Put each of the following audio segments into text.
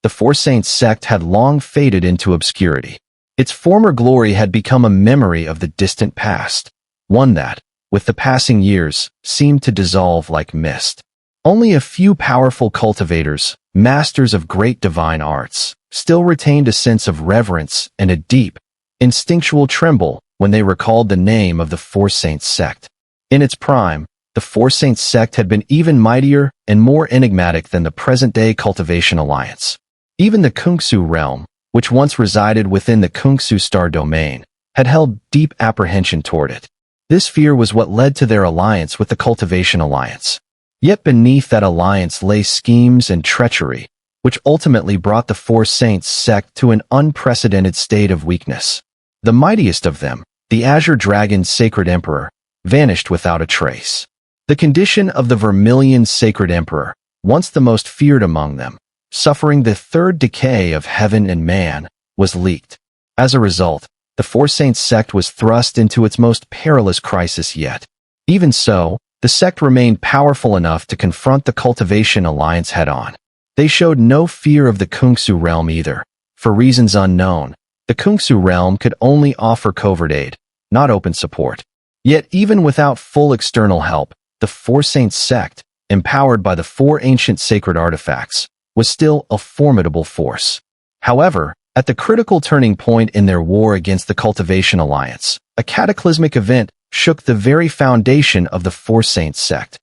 the Four Saints sect had long faded into obscurity. Its former glory had become a memory of the distant past, one that, with the passing years, seemed to dissolve like mist. Only a few powerful cultivators, masters of great divine arts, still retained a sense of reverence and a deep, instinctual tremble when they recalled the name of the Four Saints sect. In its prime, the Four Saints sect had been even mightier and more enigmatic than the present-day Cultivation Alliance. Even the Kunxu realm, which once resided within the Kunxu star domain, had held deep apprehension toward it. This fear was what led to their alliance with the Cultivation Alliance. Yet beneath that alliance lay schemes and treachery, which ultimately brought the Four Saints sect to an unprecedented state of weakness. The mightiest of them, the Azure Dragon's Sacred Emperor, vanished without a trace. The condition of the Vermilion Sacred Emperor, once the most feared among them, suffering the third decay of heaven and man, was leaked. As a result, the Four Saints sect was thrust into its most perilous crisis yet. Even so, the sect remained powerful enough to confront the Cultivation Alliance head-on. They showed no fear of the Kunxu realm either. For reasons unknown, the Kunxu realm could only offer covert aid, not open support. Yet even without full external help, the Four Saints sect, empowered by the four ancient sacred artifacts, was still a formidable force. However, at the critical turning point in their war against the Cultivation Alliance, a cataclysmic event shook the very foundation of the Four Saints sect,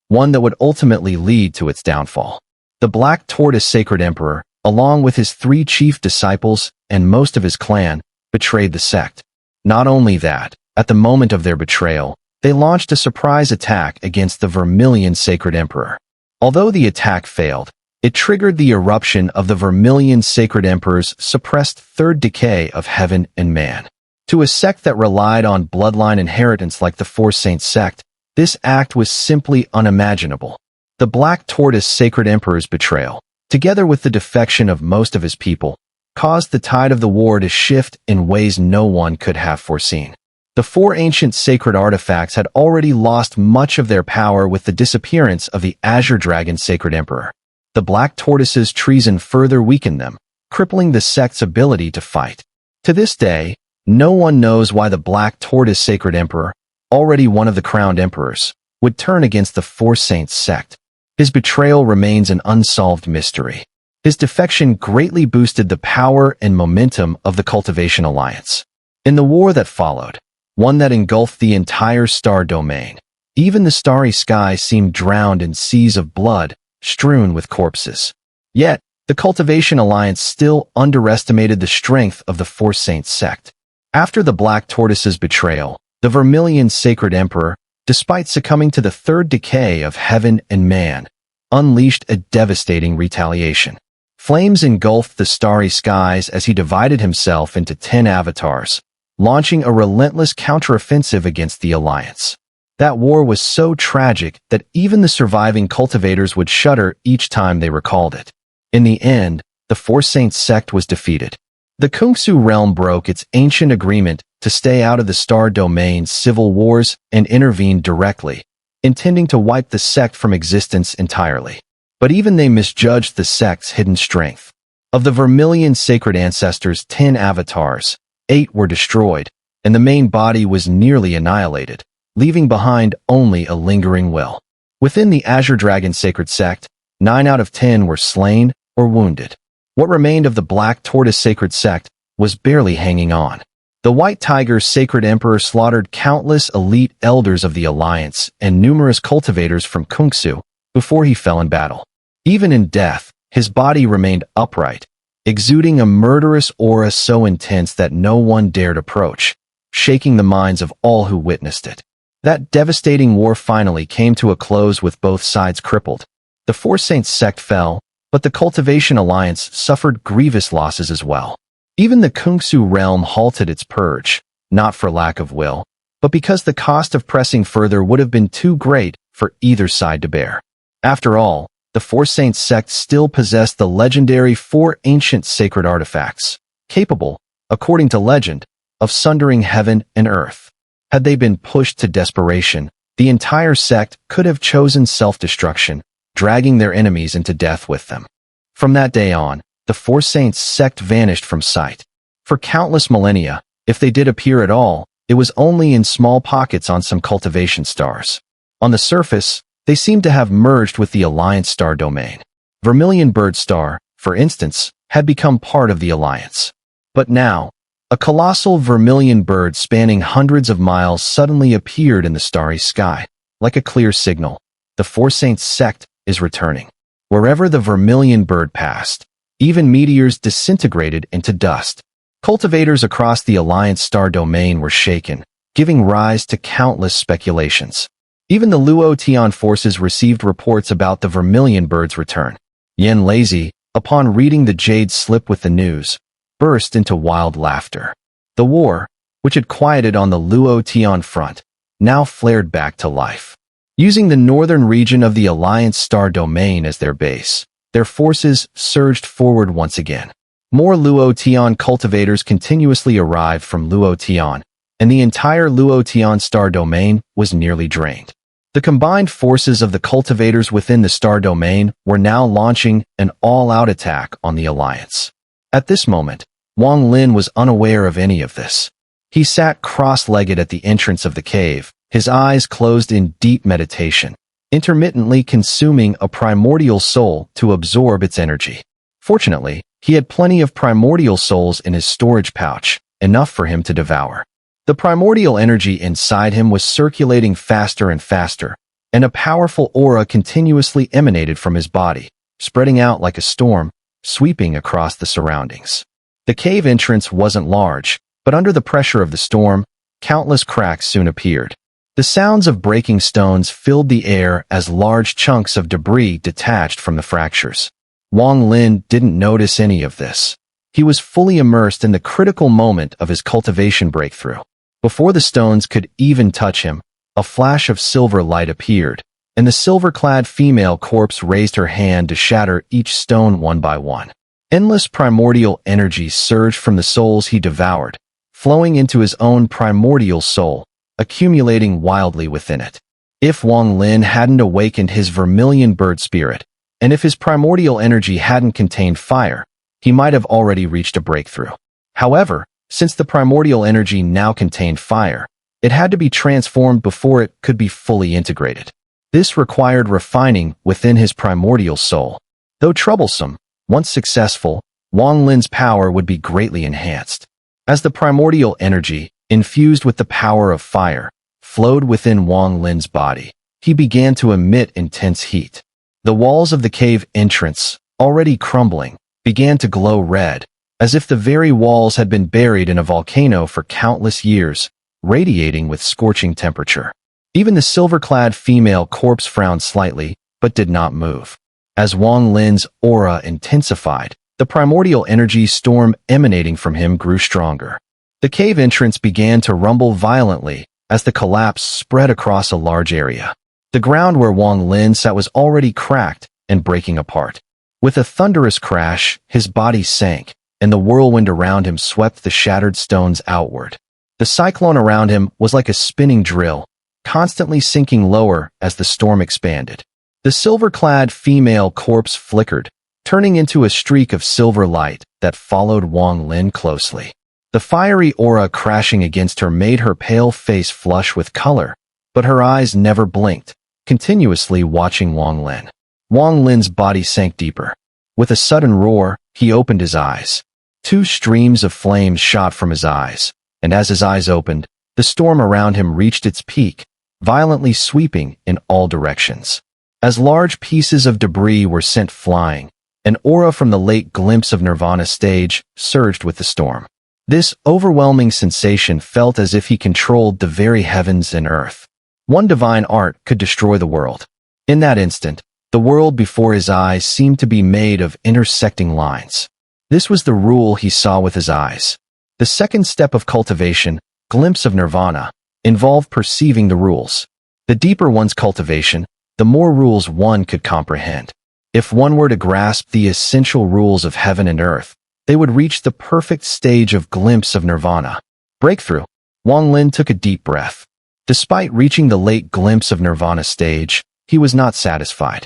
one that would ultimately lead to its downfall. The Black Tortoise Sacred Emperor, along with his 3 chief disciples and most of his clan, betrayed the sect. Not only that, at the moment of their betrayal, they launched a surprise attack against the Vermilion Sacred Emperor. Although the attack failed, it triggered the eruption of the Vermilion Sacred Emperor's suppressed third decay of heaven and man. To a sect that relied on bloodline inheritance like the Four Saints sect, this act was simply unimaginable. The Black Tortoise Sacred Emperor's betrayal, together with the defection of most of his people, caused the tide of the war to shift in ways no one could have foreseen. The 4 ancient sacred artifacts had already lost much of their power with the disappearance of the Azure Dragon Sacred Emperor. The Black Tortoise's treason further weakened them, crippling the sect's ability to fight. To this day, no one knows why the Black Tortoise Sacred Emperor, already one of the crowned emperors, would turn against the Four Saints sect. His betrayal remains an unsolved mystery. His defection greatly boosted the power and momentum of the Cultivation Alliance. In the war that followed, one that engulfed the entire star domain, even the starry sky seemed drowned in seas of blood, strewn with corpses. Yet, the Cultivation Alliance still underestimated the strength of the Four Saints sect. After the Black Tortoise's betrayal, the Vermilion Sacred Emperor, despite succumbing to the third decay of heaven and man, unleashed a devastating retaliation. Flames engulfed the starry skies as he divided himself into 10 avatars, launching a relentless counteroffensive against the Alliance. That war was so tragic that even the surviving cultivators would shudder each time they recalled it. In the end, the Four Saints sect was defeated. The Kunxu realm broke its ancient agreement to stay out of the star domain's civil wars and intervened directly, intending to wipe the sect from existence entirely. But even they misjudged the sect's hidden strength. Of the Vermilion Sacred Ancestors' 10 avatars, 8 were destroyed, and the main body was nearly annihilated, leaving behind only a lingering will. Within the Azure Dragon Sacred Sect, 9 out of 10 were slain or wounded. What remained of the Black Tortoise Sacred Sect was barely hanging on. The White Tiger Sacred Emperor slaughtered countless elite elders of the Alliance and numerous cultivators from Kunxu before he fell in battle. Even in death, his body remained upright, exuding a murderous aura so intense that no one dared approach, shaking the minds of all who witnessed it. That devastating war finally came to a close with both sides crippled. The Four Saints sect fell, but the Cultivation Alliance suffered grievous losses as well. Even the Kunxu realm halted its purge, not for lack of will, but because the cost of pressing further would have been too great for either side to bear. After all, the Four Saints sect still possessed the legendary 4 ancient sacred artifacts, capable, according to legend, of sundering heaven and earth. Had they been pushed to desperation, the entire sect could have chosen self-destruction, dragging their enemies into death with them. From that day on, the Four Saints sect vanished from sight. For countless millennia, if they did appear at all, it was only in small pockets on some cultivation stars. On the surface, they seemed to have merged with the Alliance star domain. Vermilion Bird Star, for instance, had become part of the Alliance. But now, a colossal vermilion bird spanning hundreds of miles suddenly appeared in the starry sky, like a clear signal. The Four Saints sect is returning. Wherever the vermilion bird passed, even meteors disintegrated into dust. Cultivators across the Alliance star domain were shaken, giving rise to countless speculations. Even the Luo Tian forces received reports about the vermilion bird's return. Yen Lazy, upon reading the jade slip with the news, burst into wild laughter. The war, which had quieted on the Luo Tian front, now flared back to life. Using the northern region of the Alliance star domain as their base, their forces surged forward once again. More Luo Tian cultivators continuously arrived from Luo Tian, and the entire Luo Tian star domain was nearly drained. The combined forces of the cultivators within the star domain were now launching an all-out attack on the Alliance. At this moment, Wang Lin was unaware of any of this. He sat cross-legged at the entrance of the cave, his eyes closed in deep meditation, intermittently consuming a primordial soul to absorb its energy. Fortunately, he had plenty of primordial souls in his storage pouch, enough for him to devour. The primordial energy inside him was circulating faster and faster, and a powerful aura continuously emanated from his body, spreading out like a storm, sweeping across the surroundings. The cave entrance wasn't large, but under the pressure of the storm, countless cracks soon appeared. The sounds of breaking stones filled the air as large chunks of debris detached from the fractures. Wang Lin didn't notice any of this. He was fully immersed in the critical moment of his cultivation breakthrough. Before the stones could even touch him, a flash of silver light appeared, and the silver-clad female corpse raised her hand to shatter each stone one by one. Endless primordial energy surged from the souls he devoured, flowing into his own primordial soul, accumulating wildly within it. If Wang Lin hadn't awakened his vermilion bird spirit, and if his primordial energy hadn't contained fire, he might have already reached a breakthrough. However, since the primordial energy now contained fire, it had to be transformed before it could be fully integrated. This required refining within his primordial soul. Though troublesome, once successful, Wang Lin's power would be greatly enhanced. As the primordial energy, infused with the power of fire, flowed within Wang Lin's body, he began to emit intense heat. The walls of the cave entrance, already crumbling, began to glow red, as if the very walls had been buried in a volcano for countless years, radiating with scorching temperature. Even the silver-clad female corpse frowned slightly, but did not move. As Wang Lin's aura intensified, the primordial energy storm emanating from him grew stronger. The cave entrance began to rumble violently as the collapse spread across a large area. The ground where Wang Lin sat was already cracked and breaking apart. With a thunderous crash, his body sank, and the whirlwind around him swept the shattered stones outward. The cyclone around him was like a spinning drill, constantly sinking lower as the storm expanded. The silver-clad female corpse flickered, turning into a streak of silver light that followed Wang Lin closely. The fiery aura crashing against her made her pale face flush with color, but her eyes never blinked, continuously watching Wang Lin. Wang Lin's body sank deeper. With a sudden roar, he opened his eyes. Two streams of flames shot from his eyes, and as his eyes opened, the storm around him reached its peak, violently sweeping in all directions. As large pieces of debris were sent flying, an aura from the late Glimpse of Nirvana stage surged with the storm. This overwhelming sensation felt as if he controlled the very heavens and earth. One divine art could destroy the world. In that instant, the world before his eyes seemed to be made of intersecting lines. This was the rule he saw with his eyes. The second step of cultivation, Glimpse of Nirvana, involved perceiving the rules. The deeper one's cultivation, the more rules one could comprehend. If one were to grasp the essential rules of heaven and earth, they would reach the perfect stage of Glimpse of Nirvana. Breakthrough. Wang Lin took a deep breath. Despite reaching the late Glimpse of Nirvana stage, he was not satisfied.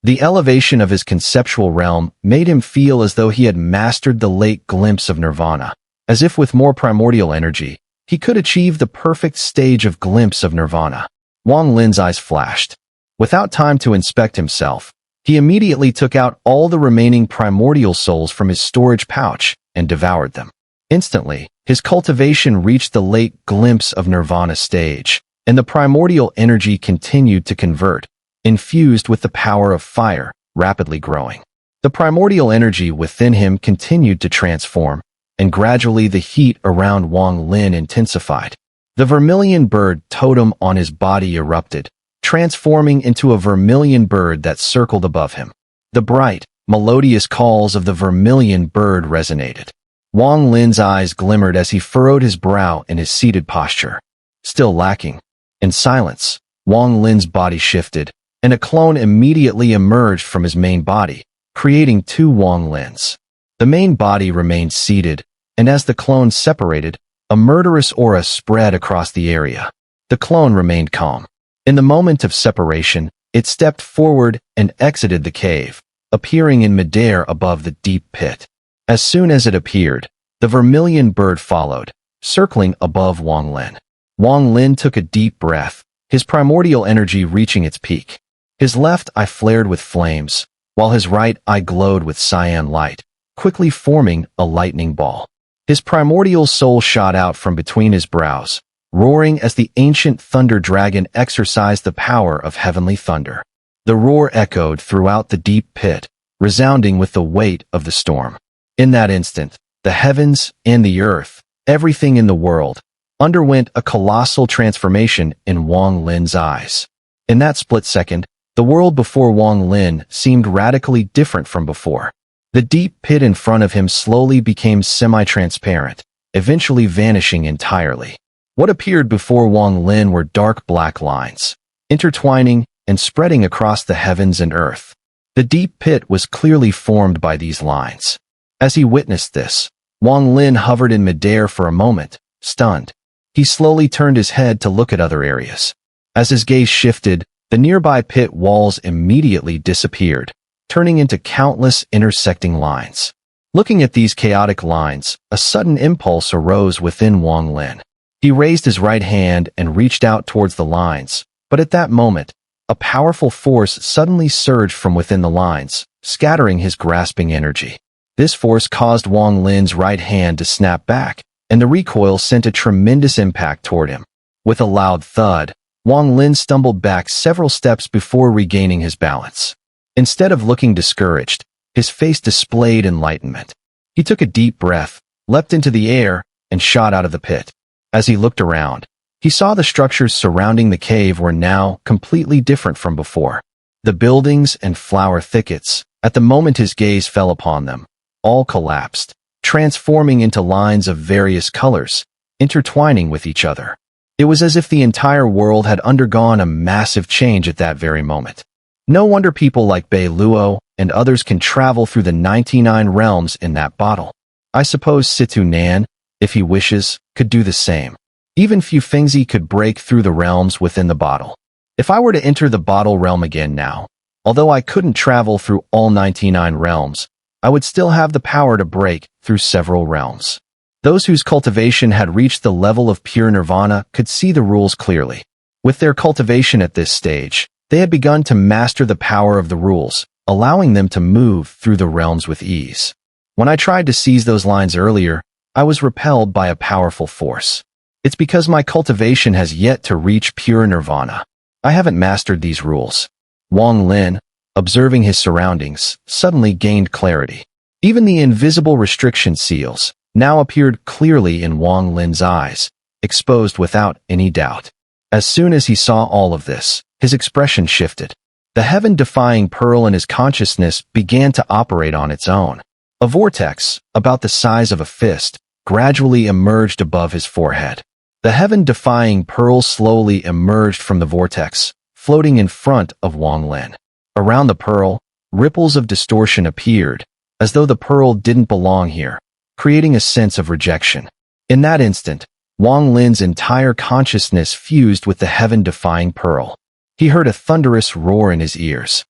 The elevation of his conceptual realm made him feel as though he had mastered the late glimpse of nirvana, as if with more primordial energy, he could achieve the perfect stage of glimpse of nirvana. Wang Lin's eyes flashed. Without time to inspect himself, he immediately took out all the remaining primordial souls from his storage pouch and devoured them. Instantly, his cultivation reached the late glimpse of nirvana stage, and the primordial energy continued to convert, infused with the power of fire, rapidly growing. The primordial energy within him continued to transform, and gradually the heat around Wang Lin intensified. The vermilion bird totem on his body erupted, transforming into a vermilion bird that circled above him. The bright, melodious calls of the vermilion bird resonated. Wang Lin's eyes glimmered as he furrowed his brow in his seated posture. Still lacking. In silence, Wang Lin's body shifted, and a clone immediately emerged from his main body, creating two Wang Lins. The main body remained seated, and as the clone separated, a murderous aura spread across the area. The clone remained calm. In the moment of separation, it stepped forward and exited the cave, appearing in midair above the deep pit. As soon as it appeared, the vermilion bird followed, circling above Wang Lin. Wang Lin took a deep breath, his primordial energy reaching its peak. His left eye flared with flames, while his right eye glowed with cyan light, quickly forming a lightning ball. His primordial soul shot out from between his brows, roaring as the ancient thunder dragon exercised the power of heavenly thunder. The roar echoed throughout the deep pit, resounding with the weight of the storm. In that instant, the heavens and the earth, everything in the world, underwent a colossal transformation in Wang Lin's eyes. In that split second, the world before Wang Lin seemed radically different from before. The deep pit in front of him slowly became semi-transparent, eventually vanishing entirely. What appeared before Wang Lin were dark black lines, intertwining and spreading across the heavens and earth. The deep pit was clearly formed by these lines. As he witnessed this, Wang Lin hovered in midair for a moment, stunned. He slowly turned his head to look at other areas. As his gaze shifted, the nearby pit walls immediately disappeared, turning into countless intersecting lines. Looking at these chaotic lines, a sudden impulse arose within Wang Lin. He raised his right hand and reached out towards the lines, but at that moment, a powerful force suddenly surged from within the lines, scattering his grasping energy. This force caused Wang Lin's right hand to snap back, and the recoil sent a tremendous impact toward him. With a loud thud, Wang Lin stumbled back several steps before regaining his balance. Instead of looking discouraged, his face displayed enlightenment. He took a deep breath, leapt into the air, and shot out of the pit. As he looked around, he saw the structures surrounding the cave were now completely different from before. The buildings and flower thickets, at the moment his gaze fell upon them, all collapsed, transforming into lines of various colors, intertwining with each other. It was as if the entire world had undergone a massive change at that very moment. No wonder people like Bei Luo and others can travel through the 99 realms in that bottle. I suppose Situ Nan, if he wishes, could do the same. Even Fu Fengzi could break through the realms within the bottle. If I were to enter the bottle realm again now, although I couldn't travel through all 99 realms, I would still have the power to break through several realms. Those whose cultivation had reached the level of pure nirvana could see the rules clearly. With their cultivation at this stage, they had begun to master the power of the rules, allowing them to move through the realms with ease. When I tried to seize those lines earlier, I was repelled by a powerful force. It's because my cultivation has yet to reach pure nirvana. I haven't mastered these rules. Wang Lin, observing his surroundings, suddenly gained clarity. Even the invisible restriction seals now appeared clearly in Wang Lin's eyes, exposed without any doubt. As soon as he saw all of this, his expression shifted. The heaven-defying pearl in his consciousness began to operate on its own. A vortex, about the size of a fist, gradually emerged above his forehead. The heaven-defying pearl slowly emerged from the vortex, floating in front of Wang Lin. Around the pearl, ripples of distortion appeared, as though the pearl didn't belong here, creating a sense of rejection. In that instant, Wang Lin's entire consciousness fused with the heaven-defying pearl. He heard a thunderous roar in his ears.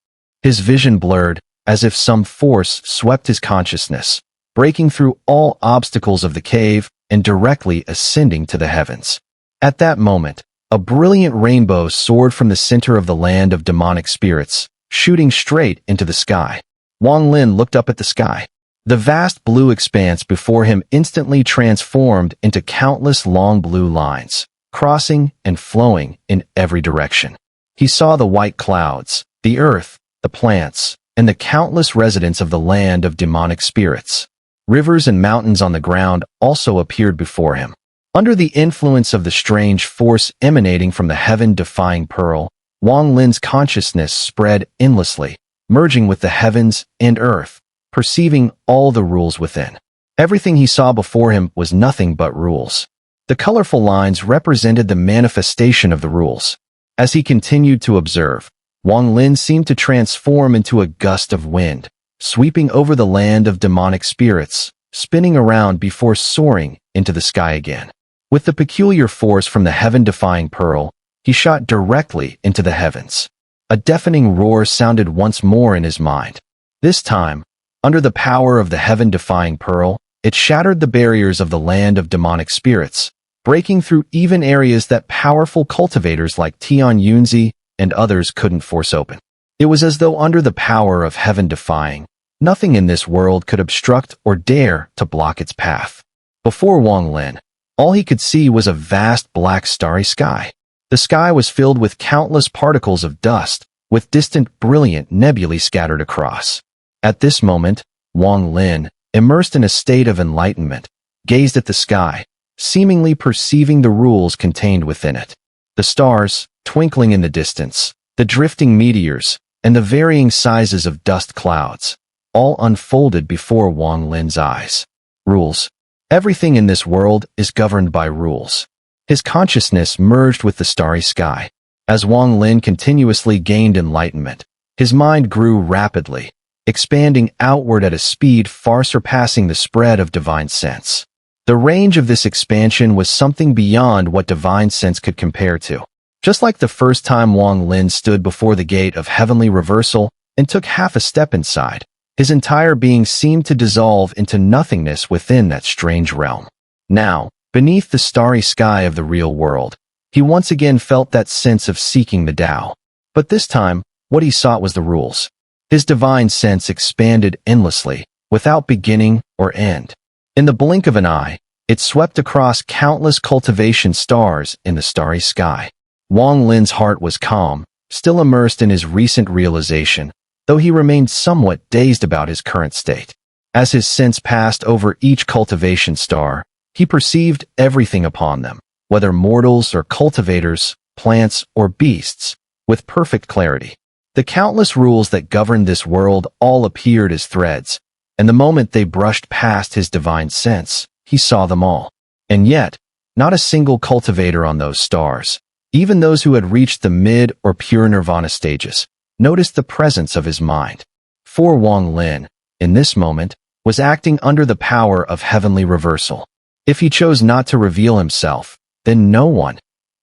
His vision blurred, as if some force swept his consciousness, breaking through all obstacles of the cave and directly ascending to the heavens. At that moment, a brilliant rainbow soared from the center of the land of demonic spirits, shooting straight into the sky. Wang Lin looked up at the sky. The vast blue expanse before him instantly transformed into countless long blue lines, crossing and flowing in every direction. He saw the white clouds, the earth, the plants, and the countless residents of the land of demonic spirits. Rivers and mountains on the ground also appeared before him. Under the influence of the strange force emanating from the heaven-defying pearl, Wang Lin's consciousness spread endlessly, merging with the heavens and earth, perceiving all the rules within. Everything he saw before him was nothing but rules. The colorful lines represented the manifestation of the rules. As he continued to observe, Wang Lin seemed to transform into a gust of wind, sweeping over the land of demonic spirits, spinning around before soaring into the sky again. With the peculiar force from the heaven-defying pearl, he shot directly into the heavens. A deafening roar sounded once more in his mind. This time, under the power of the heaven-defying pearl, it shattered the barriers of the land of demonic spirits, breaking through even areas that powerful cultivators like Tian Yunzi and others couldn't force open. It was as though under the power of heaven-defying, nothing in this world could obstruct or dare to block its path. Before Wang Lin, all he could see was a vast black starry sky. The sky was filled with countless particles of dust, with distant brilliant nebulae scattered across. At this moment, Wang Lin, immersed in a state of enlightenment, gazed at the sky, seemingly perceiving the rules contained within it. The stars, twinkling in the distance, the drifting meteors, and the varying sizes of dust clouds, all unfolded before Wang Lin's eyes. Rules. Everything in this world is governed by rules. His consciousness merged with the starry sky. As Wang Lin continuously gained enlightenment, his mind grew rapidly, expanding outward at a speed far surpassing the spread of divine sense. The range of this expansion was something beyond what divine sense could compare to. Just like the first time Wang Lin stood before the gate of heavenly reversal and took half a step inside, his entire being seemed to dissolve into nothingness within that strange realm. Now, beneath the starry sky of the real world, he once again felt that sense of seeking the Tao. But this time, what he sought was the rules. His divine sense expanded endlessly, without beginning or end. In the blink of an eye, it swept across countless cultivation stars in the starry sky. Wang Lin's heart was calm, still immersed in his recent realization, though he remained somewhat dazed about his current state. As his sense passed over each cultivation star, he perceived everything upon them, whether mortals or cultivators, plants or beasts, with perfect clarity. The countless rules that governed this world all appeared as threads, and the moment they brushed past his divine sense, he saw them all. And yet, not a single cultivator on those stars, even those who had reached the mid or pure nirvana stages, noticed the presence of his mind. For Wang Lin, in this moment, was acting under the power of heavenly reversal. If he chose not to reveal himself, then no one,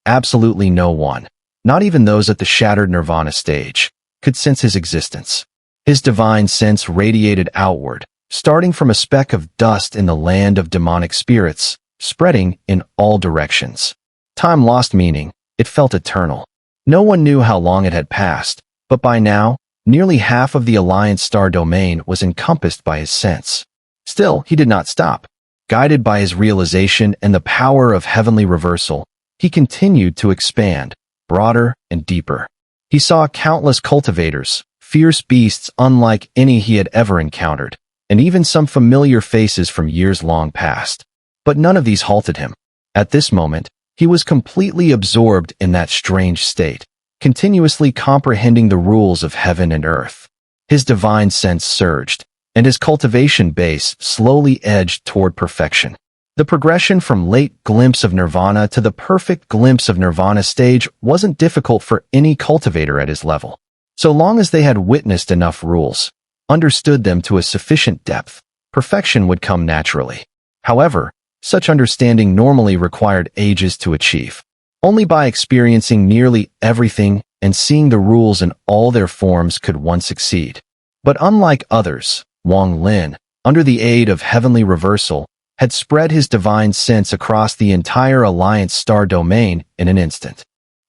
absolutely no one, not even those at the shattered nirvana stage, could sense his existence. His divine sense radiated outward, starting from a speck of dust in the land of demonic spirits, spreading in all directions. Time lost meaning, it felt eternal. No one knew how long it had passed, but by now, nearly half of the Alliance star domain was encompassed by his sense. Still, he did not stop. Guided by his realization and the power of heavenly reversal, he continued to expand, broader and deeper. He saw countless cultivators, fierce beasts unlike any he had ever encountered, and even some familiar faces from years long past. But none of these halted him. At this moment, he was completely absorbed in that strange state, continuously comprehending the rules of heaven and earth. His divine sense surged, and his cultivation base slowly edged toward perfection. The progression from late glimpse of nirvana to the perfect glimpse of nirvana stage wasn't difficult for any cultivator at his level. So long as they had witnessed enough rules, understood them to a sufficient depth, perfection would come naturally. However, such understanding normally required ages to achieve. Only by experiencing nearly everything and seeing the rules in all their forms could one succeed. But unlike others, Wang Lin, under the aid of heavenly reversal, had spread his divine sense across the entire Alliance star domain in an instant.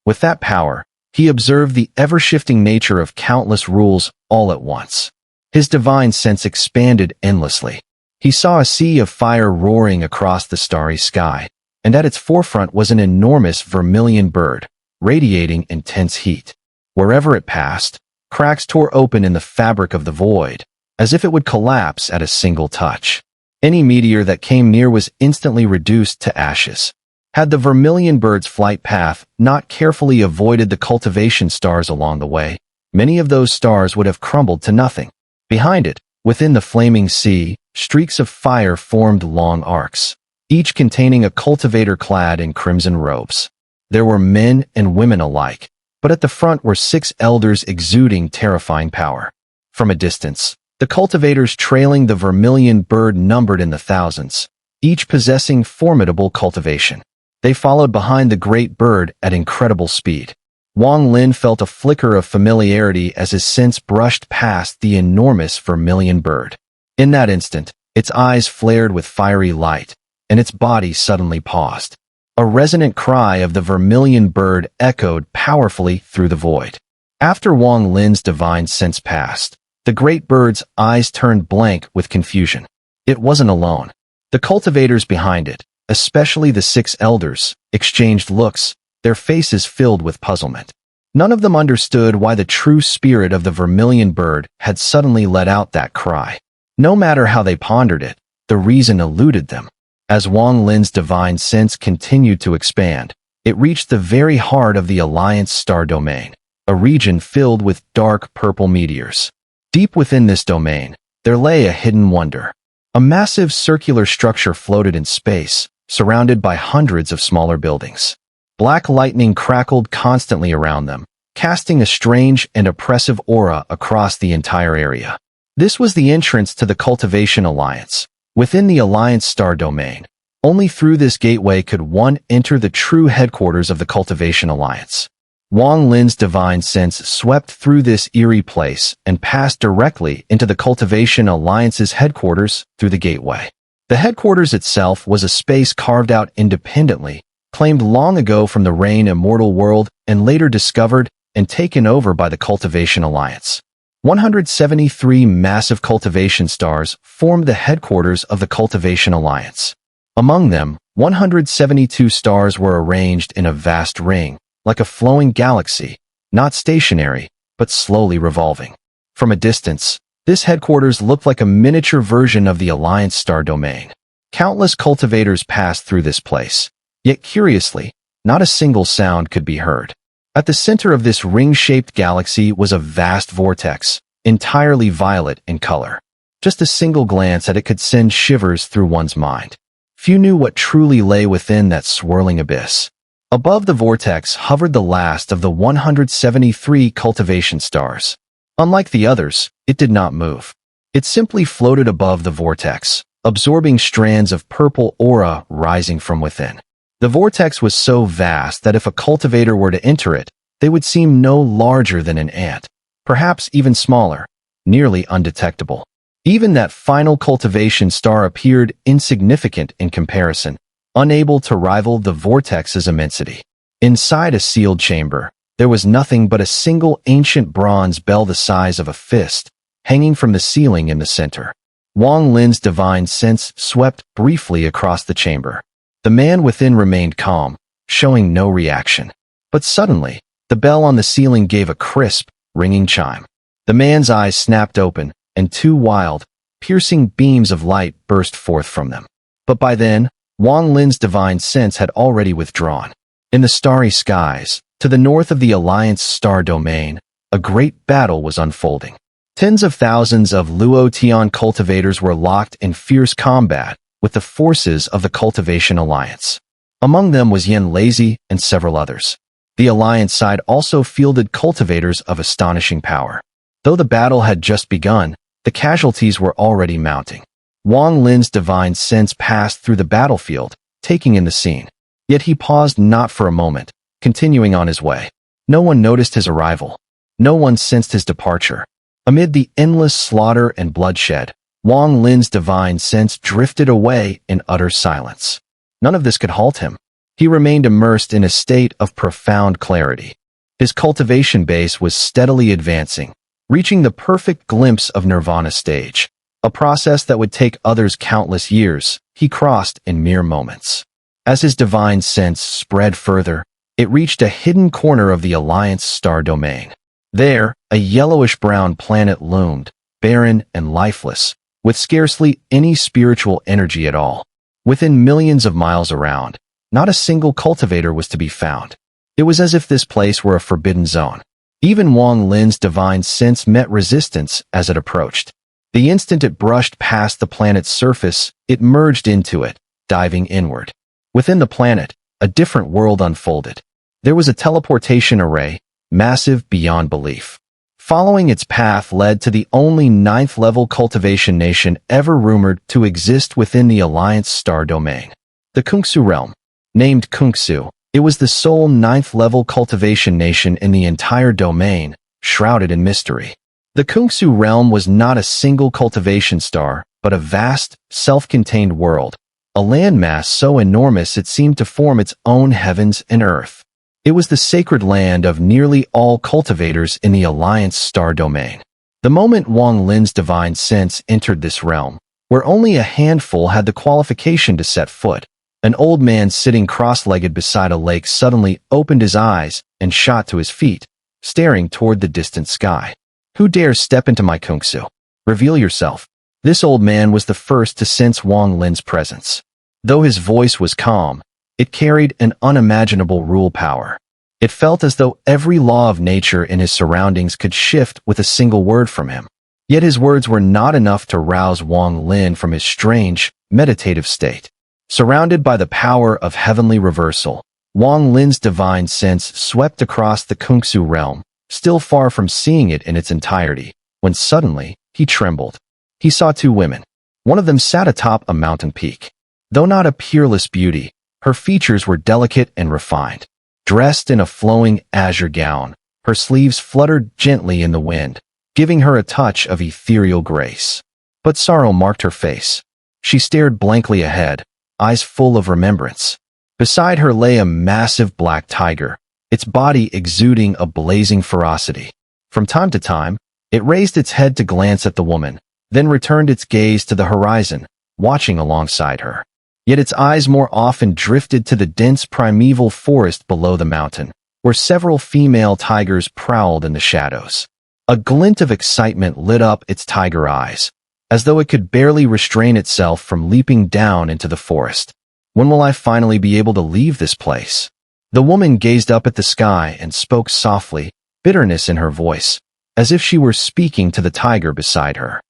With that power, he observed the ever-shifting nature of countless rules all at once. His divine sense expanded endlessly. He saw a sea of fire roaring across the starry sky, and at its forefront was an enormous vermilion bird, radiating intense heat. Wherever it passed, cracks tore open in the fabric of the void, as if it would collapse at a single touch. Any meteor that came near was instantly reduced to ashes. Had the vermilion bird's flight path not carefully avoided the cultivation stars along the way, many of those stars would have crumbled to nothing. Behind it, within the flaming sea, streaks of fire formed long arcs, each containing a cultivator clad in crimson robes. There were men and women alike, but at the front were 6 elders exuding terrifying power. From a distance, the cultivators trailing the vermilion bird numbered in the thousands, each possessing formidable cultivation. They followed behind the great bird at incredible speed. Wang Lin felt a flicker of familiarity as his sense brushed past the enormous vermilion bird. In that instant, its eyes flared with fiery light, and its body suddenly paused. A resonant cry of the vermilion bird echoed powerfully through the void. After Wang Lin's divine sense passed, the great bird's eyes turned blank with confusion. It wasn't alone. The cultivators behind it, especially the 6 elders, exchanged looks, their faces filled with puzzlement. None of them understood why the true spirit of the vermilion bird had suddenly let out that cry. No matter how they pondered it, the reason eluded them. As Wang Lin's divine sense continued to expand, it reached the very heart of the Alliance star domain, a region filled with dark purple meteors. Deep within this domain, there lay a hidden wonder. A massive circular structure floated in space, surrounded by hundreds of smaller buildings. Black lightning crackled constantly around them, casting a strange and oppressive aura across the entire area. This was the entrance to the Cultivation Alliance. Within the Alliance star domain, only through this gateway could one enter the true headquarters of the Cultivation Alliance. Wang Lin's divine sense swept through this eerie place and passed directly into the Cultivation Alliance's headquarters through the gateway. The headquarters itself was a space carved out independently, claimed long ago from the Renegade Immortal world and later discovered and taken over by the Cultivation Alliance. 173 massive cultivation stars formed the headquarters of the Cultivation Alliance. Among them, 172 stars were arranged in a vast ring, like a flowing galaxy, not stationary, but slowly revolving. From a distance, this headquarters looked like a miniature version of the Alliance star domain. Countless cultivators passed through this place, yet curiously, not a single sound could be heard. At the center of this ring-shaped galaxy was a vast vortex, entirely violet in color. Just a single glance at it could send shivers through one's mind. Few knew what truly lay within that swirling abyss. Above the vortex hovered the last of the 173 cultivation stars. Unlike the others, it did not move. It simply floated above the vortex, absorbing strands of purple aura rising from within. The vortex was so vast that if a cultivator were to enter it, they would seem no larger than an ant, perhaps even smaller, nearly undetectable. Even that final cultivation star appeared insignificant in comparison, unable to rival the vortex's immensity. Inside a sealed chamber, there was nothing but a single ancient bronze bell the size of a fist, hanging from the ceiling in the center. Wang Lin's divine sense swept briefly across the chamber. The man within remained calm, showing no reaction. But suddenly, the bell on the ceiling gave a crisp, ringing chime. The man's eyes snapped open, and 2 wild, piercing beams of light burst forth from them. But by then, Wang Lin's divine sense had already withdrawn. In the starry skies, to the north of the Alliance star domain, a great battle was unfolding. Tens of thousands of Luo Tian cultivators were locked in fierce combat with the forces of the Cultivation Alliance. Among them was Yen Lazy and several others. The Alliance side also fielded cultivators of astonishing power. Though the battle had just begun, the casualties were already mounting. Wang Lin's divine sense passed through the battlefield, taking in the scene. Yet he paused not for a moment, continuing on his way. No one noticed his arrival. No one sensed his departure. Amid the endless slaughter and bloodshed, Wang Lin's divine sense drifted away in utter silence. None of this could halt him. He remained immersed in a state of profound clarity. His cultivation base was steadily advancing, reaching the perfect glimpse of nirvana stage, a process that would take others countless years. He crossed in mere moments. As his divine sense spread further, it reached a hidden corner of the Alliance star domain. There, a yellowish-brown planet loomed, barren and lifeless, with scarcely any spiritual energy at all. Within millions of miles around, not a single cultivator was to be found. It was as if this place were a forbidden zone. Even Wang Lin's divine sense met resistance as it approached. The instant it brushed past the planet's surface, it merged into it, diving inward. Within the planet, a different world unfolded. There was a teleportation array, massive beyond belief. Following its path led to the only 9th-level cultivation nation ever rumored to exist within the Alliance star domain. The Kunxu realm. Named Kunxu, it was the sole 9th-level cultivation nation in the entire domain, shrouded in mystery. The Kunxu realm was not a single cultivation star, but a vast, self-contained world, a landmass so enormous it seemed to form its own heavens and earth. It was the sacred land of nearly all cultivators in the Alliance star domain. The moment Wang Lin's divine sense entered this realm, where only a handful had the qualification to set foot, an old man sitting cross-legged beside a lake suddenly opened his eyes and shot to his feet, staring toward the distant sky. "Who dares step into my Kunxu? Reveal yourself." This old man was the first to sense Wang Lin's presence. Though his voice was calm, it carried an unimaginable rule power. It felt as though every law of nature in his surroundings could shift with a single word from him. Yet his words were not enough to rouse Wang Lin from his strange, meditative state. Surrounded by the power of heavenly reversal, Wang Lin's divine sense swept across the Kunxu realm, still far from seeing it in its entirety, when suddenly, he trembled. He saw two women. One of them sat atop a mountain peak. Though not a peerless beauty, her features were delicate and refined. Dressed in a flowing azure gown, her sleeves fluttered gently in the wind, giving her a touch of ethereal grace. But sorrow marked her face. She stared blankly ahead, eyes full of remembrance. Beside her lay a massive black tiger, its body exuding a blazing ferocity. From time to time, it raised its head to glance at the woman, then returned its gaze to the horizon, watching alongside her. Yet its eyes more often drifted to the dense primeval forest below the mountain, where several female tigers prowled in the shadows. A glint of excitement lit up its tiger eyes, as though it could barely restrain itself from leaping down into the forest. "When will I finally be able to leave this place?" The woman gazed up at the sky and spoke softly, bitterness in her voice, as if she were speaking to the tiger beside her.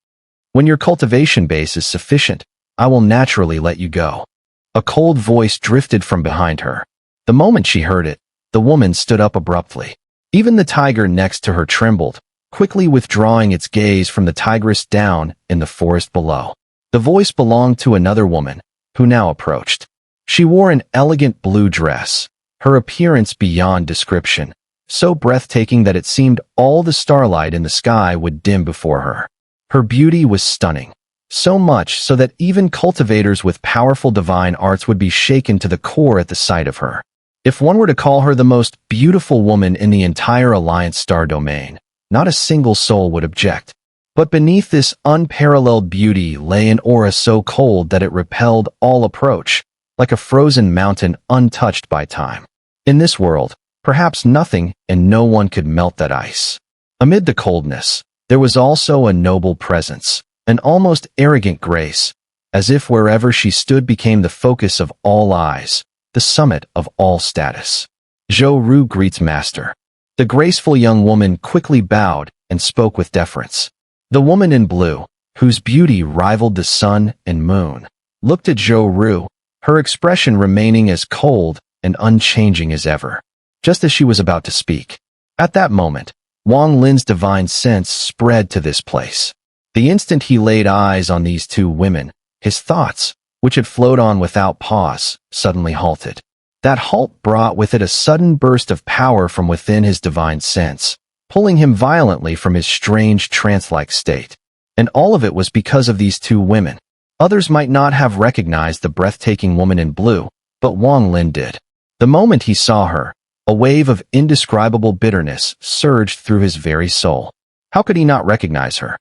"When your cultivation base is sufficient, I will naturally let you go." A cold voice drifted from behind her. The moment she heard it, the woman stood up abruptly. Even the tiger next to her trembled, quickly withdrawing its gaze from the tigress down in the forest below. The voice belonged to another woman, who now approached. She wore an elegant blue dress, her appearance beyond description, so breathtaking that it seemed all the starlight in the sky would dim before her. Her beauty was stunning. So much so that even cultivators with powerful divine arts would be shaken to the core at the sight of her. If one were to call her the most beautiful woman in the entire Alliance star domain, not a single soul would object. But beneath this unparalleled beauty lay an aura so cold that it repelled all approach, like a frozen mountain untouched by time. In this world, perhaps nothing and no one could melt that ice. Amid the coldness, there was also a noble presence, an almost arrogant grace, as if wherever she stood became the focus of all eyes, the summit of all status. "Zhou Ru greets master." The graceful young woman quickly bowed and spoke with deference. The woman in blue, whose beauty rivaled the sun and moon, looked at Zhou Ru, her expression remaining as cold and unchanging as ever, just as she was about to speak. At that moment, Wang Lin's divine sense spread to this place. The instant he laid eyes on these two women, his thoughts, which had flowed on without pause, suddenly halted. That halt brought with it a sudden burst of power from within his divine sense, pulling him violently from his strange trance-like state. And all of it was because of these two women. Others might not have recognized the breathtaking woman in blue, but Wang Lin did. The moment he saw her, a wave of indescribable bitterness surged through his very soul. How could he not recognize her?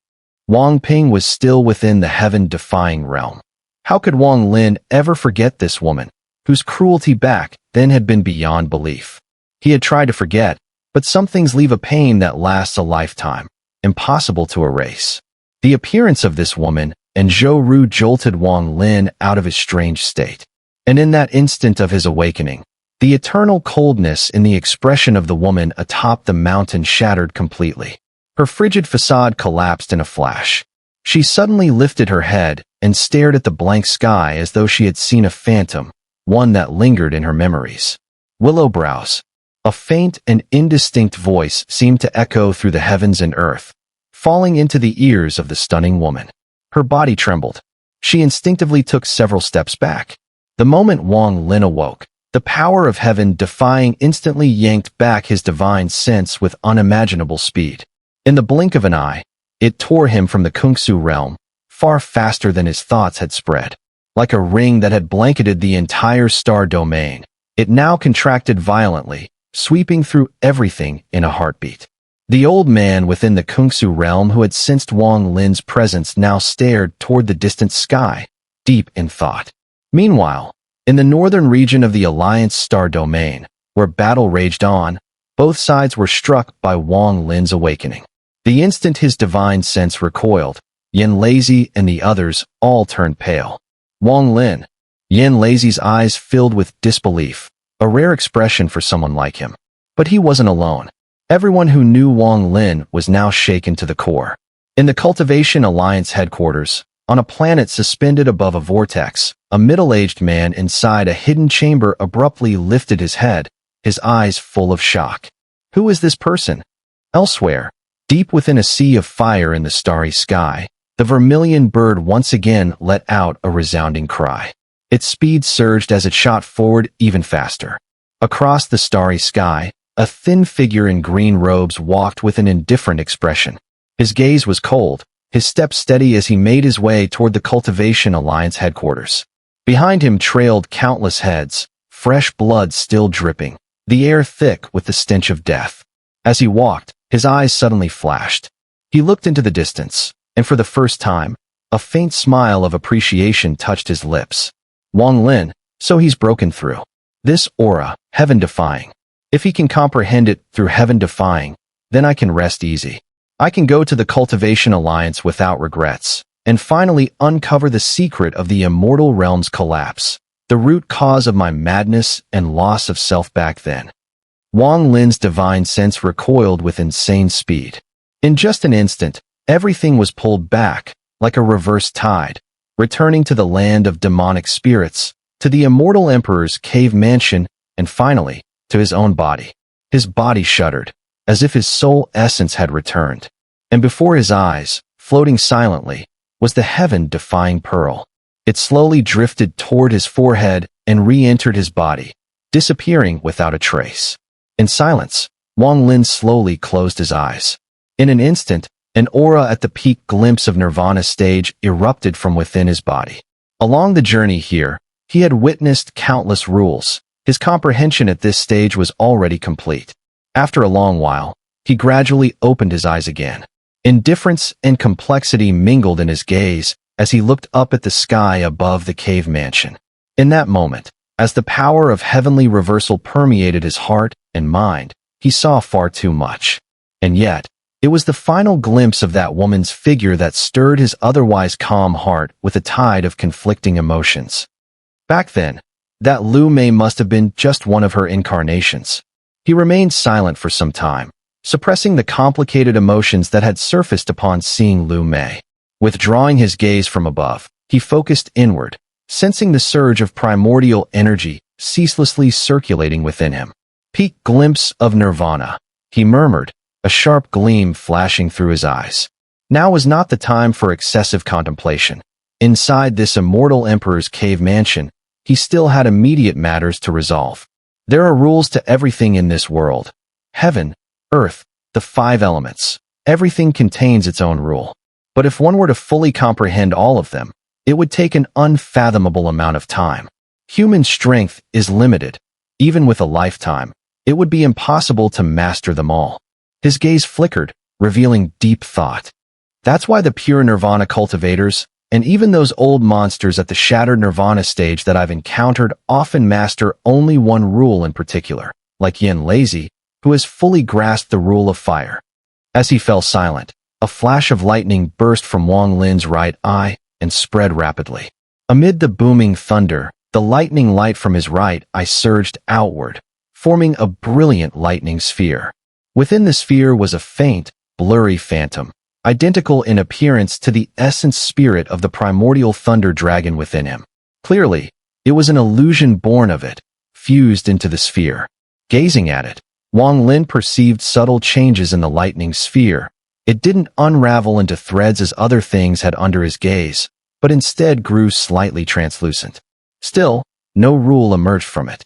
Wang Ping was still within the heaven-defying realm. How could Wang Lin ever forget this woman, whose cruelty back then had been beyond belief? He had tried to forget, but some things leave a pain that lasts a lifetime, impossible to erase. The appearance of this woman and Zhou Ru jolted Wang Lin out of his strange state. And in that instant of his awakening, the eternal coldness in the expression of the woman atop the mountain shattered completely. Her frigid facade collapsed in a flash. She suddenly lifted her head and stared at the blank sky as though she had seen a phantom, one that lingered in her memories. Willow brows. A faint and indistinct voice seemed to echo through the heavens and earth, falling into the ears of the stunning woman. Her body trembled. She instinctively took several steps back. The moment Wang Lin awoke, the power of heaven defying instantly yanked back his divine sense with unimaginable speed. In the blink of an eye, it tore him from the Kunxu realm, far faster than his thoughts had spread. Like a ring that had blanketed the entire star domain, it now contracted violently, sweeping through everything in a heartbeat. The old man within the Kunxu realm who had sensed Wang Lin's presence now stared toward the distant sky, deep in thought. Meanwhile, in the northern region of the Alliance star domain, where battle raged on, both sides were struck by Wang Lin's awakening. The instant his divine sense recoiled, Yin Lazy and the others all turned pale. Wang Lin. Yin Lazy's eyes filled with disbelief, a rare expression for someone like him. But he wasn't alone. Everyone who knew Wang Lin was now shaken to the core. In the Cultivation Alliance headquarters, on a planet suspended above a vortex, a middle-aged man inside a hidden chamber abruptly lifted his head, his eyes full of shock. Who is this person? Elsewhere, deep within a sea of fire in the starry sky, the vermilion bird once again let out a resounding cry. Its speed surged as it shot forward even faster. Across the starry sky, a thin figure in green robes walked with an indifferent expression. His gaze was cold, his step steady as he made his way toward the Cultivation Alliance headquarters. Behind him trailed countless heads, fresh blood still dripping, the air thick with the stench of death. As he walked, his eyes suddenly flashed. He looked into the distance, and for the first time, a faint smile of appreciation touched his lips. Wang Lin, so he's broken through. This aura, heaven-defying. If he can comprehend it through heaven-defying, then I can rest easy. I can go to the Cultivation Alliance without regrets, and finally uncover the secret of the immortal realm's collapse, the root cause of my madness and loss of self back then. Wang Lin's divine sense recoiled with insane speed. In just an instant, everything was pulled back, like a reverse tide, returning to the land of demonic spirits, to the immortal emperor's cave mansion, and finally, to his own body. His body shuddered, as if his soul essence had returned. And before his eyes, floating silently, was the heaven-defying pearl. It slowly drifted toward his forehead and re-entered his body, disappearing without a trace. In silence, Wang Lin slowly closed his eyes. In an instant, an aura at the peak glimpse of Nirvana stage erupted from within his body. Along the journey here, he had witnessed countless rules. His comprehension at this stage was already complete. After a long while, he gradually opened his eyes again. Indifference and complexity mingled in his gaze as he looked up at the sky above the cave mansion. In that moment, as the power of heavenly reversal permeated his heart and mind, he saw far too much. And yet, it was the final glimpse of that woman's figure that stirred his otherwise calm heart with a tide of conflicting emotions. Back then, that Lu Mei must have been just one of her incarnations. He remained silent for some time, suppressing the complicated emotions that had surfaced upon seeing Lu Mei. Withdrawing his gaze from above, he focused inward, sensing the surge of primordial energy ceaselessly circulating within him. Peak glimpse of nirvana, he murmured, a sharp gleam flashing through his eyes. Now was not the time for excessive contemplation. Inside this immortal emperor's cave mansion, he still had immediate matters to resolve. There are rules to everything in this world. Heaven, earth, the 5 elements. Everything contains its own rule. But if one were to fully comprehend all of them, it would take an unfathomable amount of time. Human strength is limited. Even with a lifetime, it would be impossible to master them all. His gaze flickered, revealing deep thought. That's why the pure nirvana cultivators, and even those old monsters at the shattered nirvana stage that I've encountered, often master only one rule in particular, like Yin Lazy, who has fully grasped the rule of fire. As he fell silent, a flash of lightning burst from Wang Lin's right eye and spread rapidly. Amid the booming thunder, the lightning light from his right eye surged outward, forming a brilliant lightning sphere. Within the sphere was a faint, blurry phantom, identical in appearance to the essence spirit of the primordial thunder dragon within him. Clearly, it was an illusion born of it, fused into the sphere. Gazing at it, Wang Lin perceived subtle changes in the lightning sphere. It didn't unravel into threads as other things had under his gaze, but instead grew slightly translucent. Still, no rule emerged from it.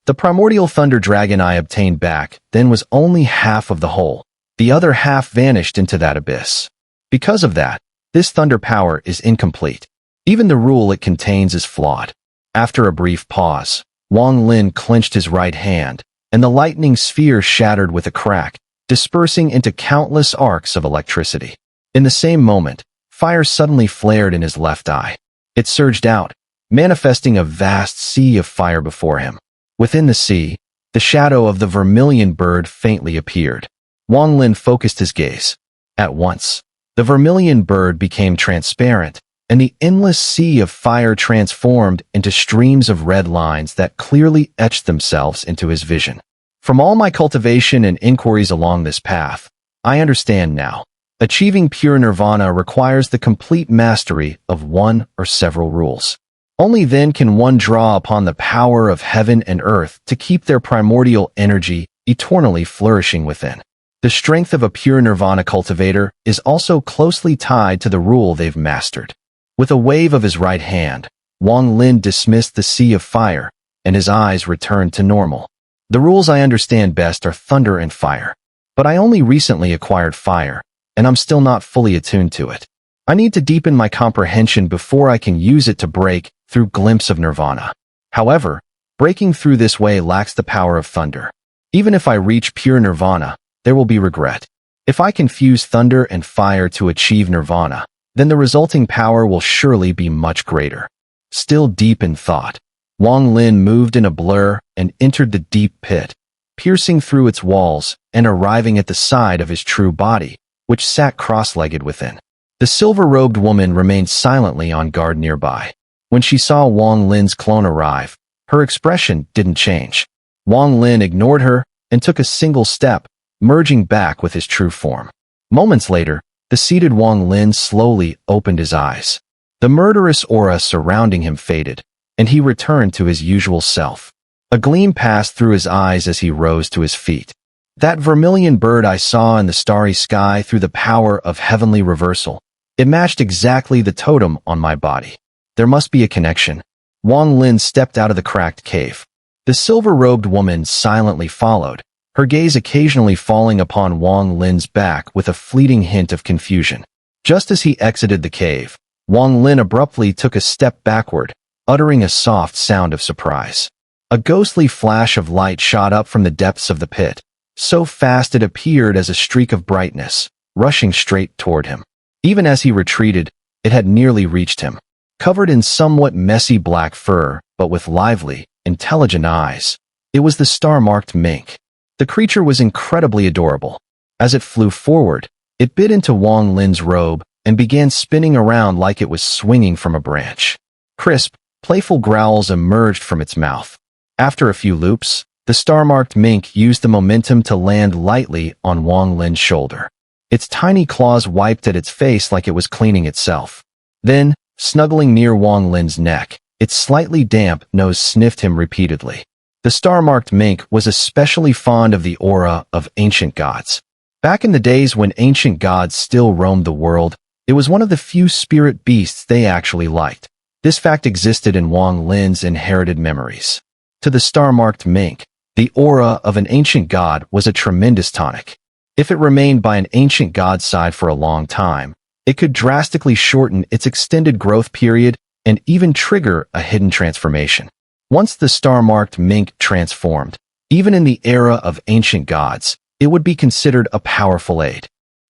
The primordial thunder dragon I obtained back then was only half of the whole. The other half vanished into that abyss. Because of that, this thunder power is incomplete. Even the rule it contains is flawed. After a brief pause, Wang Lin clenched his right hand, and the lightning sphere shattered with a crack, dispersing into countless arcs of electricity. In the same moment, fire suddenly flared in his left eye. It surged out, manifesting a vast sea of fire before him. Within the sea, the shadow of the vermilion bird faintly appeared. Wang Lin focused his gaze. At once, the vermilion bird became transparent, and the endless sea of fire transformed into streams of red lines that clearly etched themselves into his vision. From all my cultivation and inquiries along this path, I understand now. Achieving pure nirvana requires the complete mastery of one or several rules. Only then can one draw upon the power of heaven and earth to keep their primordial energy eternally flourishing within. The strength of a pure nirvana cultivator is also closely tied to the rule they've mastered. With a wave of his right hand, Wang Lin dismissed the sea of fire, and his eyes returned to normal. The rules I understand best are thunder and fire. But I only recently acquired fire, and I'm still not fully attuned to it. I need to deepen my comprehension before I can use it to break through glimpse of nirvana. However, breaking through this way lacks the power of thunder. Even if I reach pure nirvana, there will be regret. If I can fuse thunder and fire to achieve nirvana, then the resulting power will surely be much greater. Still deep in thought, Wang Lin moved in a blur and entered the deep pit, piercing through its walls and arriving at the side of his true body, which sat cross-legged within. The silver-robed woman remained silently on guard nearby. When she saw Wang Lin's clone arrive, her expression didn't change. Wang Lin ignored her and took a single step, merging back with his true form. Moments later, the seated Wang Lin slowly opened his eyes. The murderous aura surrounding him faded, and he returned to his usual self. A gleam passed through his eyes as he rose to his feet. That vermilion bird I saw in the starry sky through the power of heavenly reversal. It matched exactly the totem on my body. There must be a connection. Wang Lin stepped out of the cracked cave. The silver-robed woman silently followed, her gaze occasionally falling upon Wang Lin's back with a fleeting hint of confusion. Just as he exited the cave, Wang Lin abruptly took a step backward, uttering a soft sound of surprise. A ghostly flash of light shot up from the depths of the pit, so fast it appeared as a streak of brightness, rushing straight toward him. Even as he retreated, it had nearly reached him. Covered in somewhat messy black fur, but with lively, intelligent eyes, it was the star-marked mink. The creature was incredibly adorable. As it flew forward, it bit into Wang Lin's robe and began spinning around like it was swinging from a branch. Crisp, playful growls emerged from its mouth. After a few loops, the star-marked mink used the momentum to land lightly on Wang Lin's shoulder. Its tiny claws wiped at its face like it was cleaning itself. Then, snuggling near Wang Lin's neck, its slightly damp nose sniffed him repeatedly. The star-marked mink was especially fond of the aura of ancient gods. Back in the days when ancient gods still roamed the world, it was one of the few spirit beasts they actually liked. This fact existed in Wang Lin's inherited memories. To the star-marked mink, The aura of an ancient god was a tremendous tonic. If it remained by an ancient god's side for a long time, it could drastically shorten its extended growth period and even trigger a hidden transformation. Once the star-marked mink transformed, even in the era of ancient gods, it would be considered a powerful aid.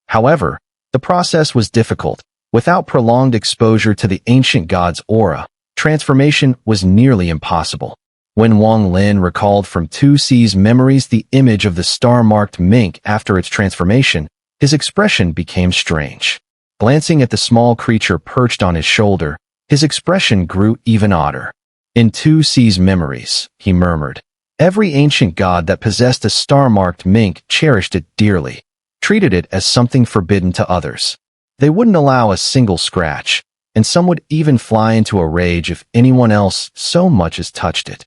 However, the process was difficult. Without prolonged exposure to the ancient god's aura, transformation was nearly impossible. When Wang Lin recalled from 2C's memories the image of the star-marked mink after its transformation, his expression became strange. Glancing at the small creature perched on his shoulder, his expression grew even odder. In 2C's memories, he murmured, every ancient god that possessed a star-marked mink cherished it dearly, treated it as something forbidden to others. They wouldn't allow a single scratch, and some would even fly into a rage if anyone else so much as touched it.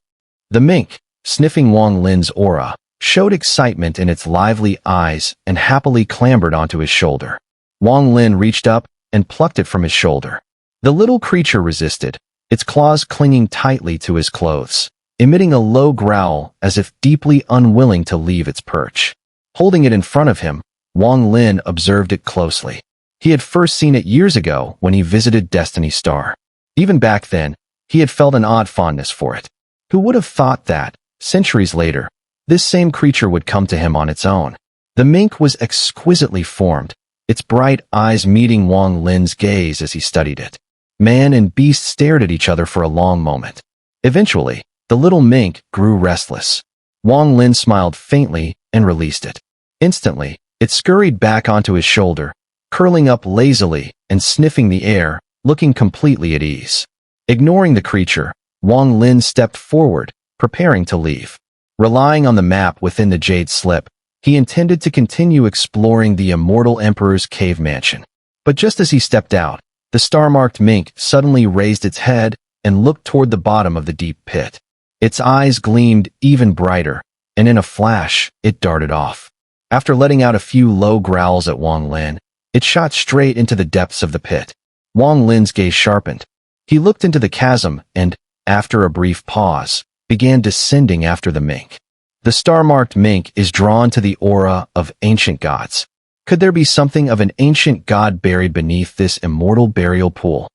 The mink, sniffing Wang Lin's aura, showed excitement in its lively eyes and happily clambered onto his shoulder. Wang Lin reached up and plucked it from his shoulder. The little creature resisted, its claws clinging tightly to his clothes, emitting a low growl as if deeply unwilling to leave its perch. Holding it in front of him, Wang Lin observed it closely. He had first seen it years ago when he visited Destiny Star. Even back then, he had felt an odd fondness for it. Who would have thought that, centuries later, this same creature would come to him on its own? The mink was exquisitely formed, its bright eyes meeting Wang Lin's gaze as he studied it. Man and beast stared at each other for a long moment. Eventually, the little mink grew restless. Wang Lin smiled faintly and released it. Instantly, it scurried back onto his shoulder, curling up lazily and sniffing the air, looking completely at ease. Ignoring the creature, Wang Lin stepped forward, preparing to leave. Relying on the map within the jade slip, he intended to continue exploring the Immortal Emperor's cave mansion. But just as he stepped out, the star-marked mink suddenly raised its head and looked toward the bottom of the deep pit. Its eyes gleamed even brighter, and in a flash, it darted off. After letting out a few low growls at Wang Lin, it shot straight into the depths of the pit. Wang Lin's gaze sharpened. He looked into the chasm and, after a brief pause, began descending after the mink. The star-marked mink is drawn to the aura of ancient gods. Could there be something of an ancient god buried beneath this immortal burial pool?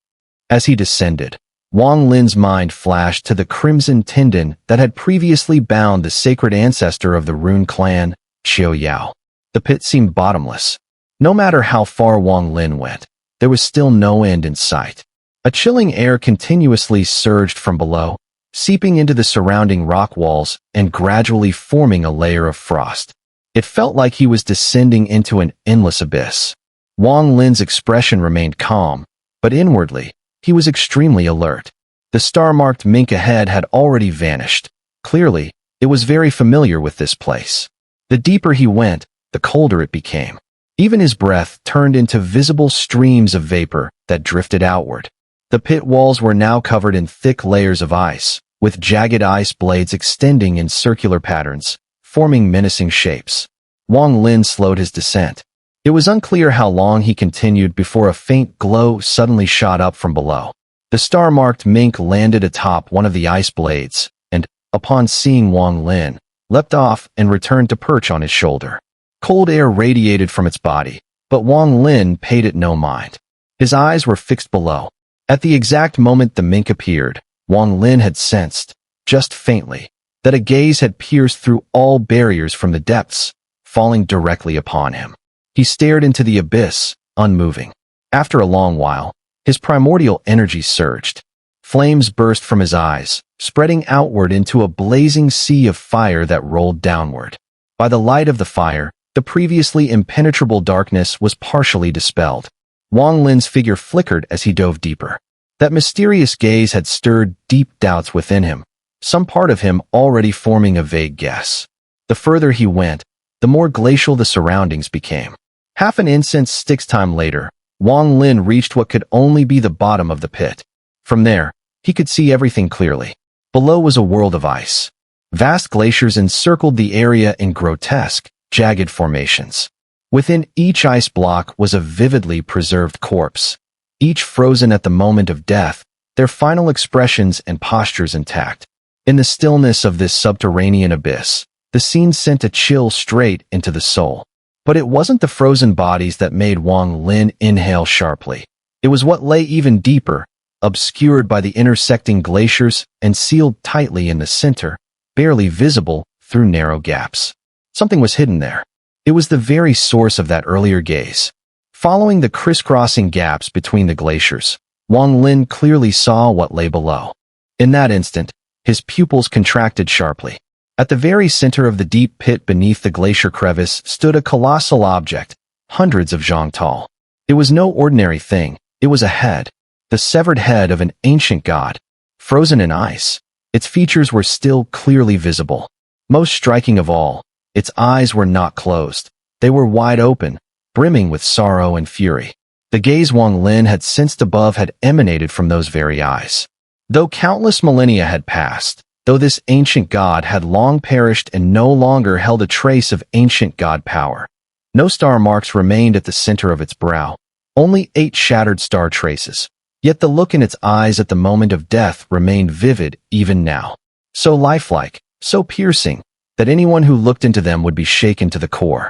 As he descended, Wang Lin's mind flashed to the crimson tendon that had previously bound the sacred ancestor of the Rune clan, Qiu Yao. The pit seemed bottomless. No matter how far Wang Lin went, there was still no end in sight. A chilling air continuously surged from below, seeping into the surrounding rock walls and gradually forming a layer of frost. It felt like he was descending into an endless abyss. Wang Lin's expression remained calm, but inwardly, he was extremely alert. The star-marked mink ahead had already vanished. Clearly, it was very familiar with this place. The deeper he went, the colder it became. Even his breath turned into visible streams of vapor that drifted outward. The pit walls were now covered in thick layers of ice, with jagged ice blades extending in circular patterns, forming menacing shapes. Wang Lin slowed his descent. It was unclear how long he continued before a faint glow suddenly shot up from below. The star-marked mink landed atop one of the ice blades, and, upon seeing Wang Lin, leapt off and returned to perch on his shoulder. Cold air radiated from its body, but Wang Lin paid it no mind. His eyes were fixed below. At the exact moment the mink appeared, Wang Lin had sensed, just faintly, that a gaze had pierced through all barriers from the depths, falling directly upon him. He stared into the abyss, unmoving. After a long while, his primordial energy surged. Flames burst from his eyes, spreading outward into a blazing sea of fire that rolled downward. By the light of the fire, the previously impenetrable darkness was partially dispelled. Wang Lin's figure flickered as he dove deeper. That mysterious gaze had stirred deep doubts within him, some part of him already forming a vague guess. The further he went, the more glacial the surroundings became. Half an incense stick's time later, Wang Lin reached what could only be the bottom of the pit. From there, he could see everything clearly. Below was a world of ice. Vast glaciers encircled the area in grotesque, jagged formations. Within each ice block was a vividly preserved corpse, each frozen at the moment of death, their final expressions and postures intact. In the stillness of this subterranean abyss, The scene sent a chill straight into the soul. But it wasn't the frozen bodies that made Wang Lin inhale sharply. It was what lay even deeper, obscured by the intersecting glaciers and sealed tightly in the center, barely visible through narrow gaps. Something was hidden there. It was the very source of that earlier gaze. Following the crisscrossing gaps between the glaciers, Wang Lin clearly saw what lay below. In that instant, his pupils contracted sharply. At the very center of the deep pit beneath the glacier crevice stood a colossal object, hundreds of zhang tall. It was no ordinary thing. It was a head, the severed head of an ancient god, frozen in ice. Its features were still clearly visible. Most striking of all, its eyes were not closed. They were wide open, brimming with sorrow and fury. The gaze Wang Lin had sensed above had emanated from those very eyes. Though countless millennia had passed, though this ancient god had long perished and no longer held a trace of ancient god power, no star marks remained at the center of its brow, only 8 shattered star traces. Yet the look in its eyes at the moment of death remained vivid even now. So lifelike, so piercing, that anyone who looked into them would be shaken to the core.